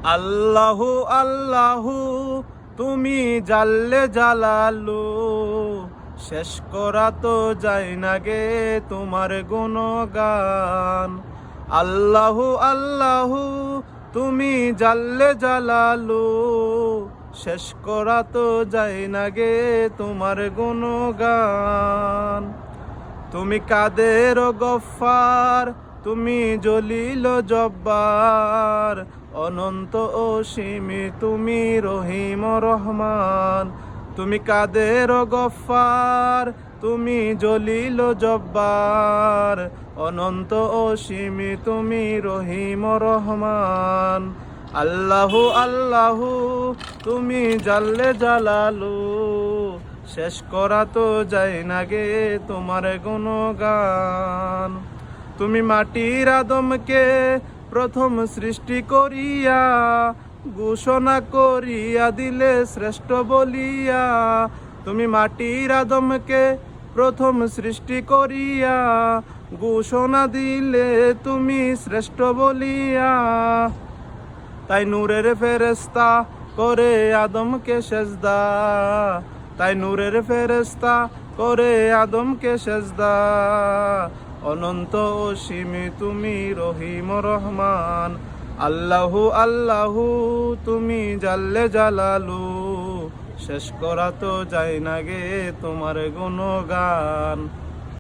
আল্লাহু আল্লাহু তুমি জাল্লে জালালু, শেষ করা তো যায় না গে তোমার গুণগান। আল্লাহু আল্লাহু তুমি জাল্লে জালালু, শেষ করা তো যায় না গে তোমার গুণগান। তুমি কাদের গফফার, তুমি জলিল জব্বার, অনন্ত অসীমি তুমি রহিম রহমান। তুমি কাদের গফফার, তুমি জলিল জব্বার, অনন্ত অসীমি তুমি রহিম রহমান। আল্লাহু আল্লাহু তুমি জাল্লে জালালু, শেষ করা তো যায় না গে তোমার গুণগান। তুমি মাটির আদমকে প্রথম সৃষ্টি করিয়া, ঘোষণা করিয়া দিলে শ্রেষ্ঠ বলিয়া। তুমি মাটির আদমকে প্রথম সৃষ্টি করিয়া, ঘোষণা দিলে তুমি শ্রেষ্ঠ বলিয়া। তাই নূরের ফেরেশতা করে আদমকে সেজদা, তাই নূরের ফেরেশতা করে আদমকে সেজদা। অনন্ত অসীমি তুমি রহিম রহমান। আল্লাহু আল্লাহু তুমি জাল্লে জালালু, শেষ করা তো যায় না গে তোমার গুণগান।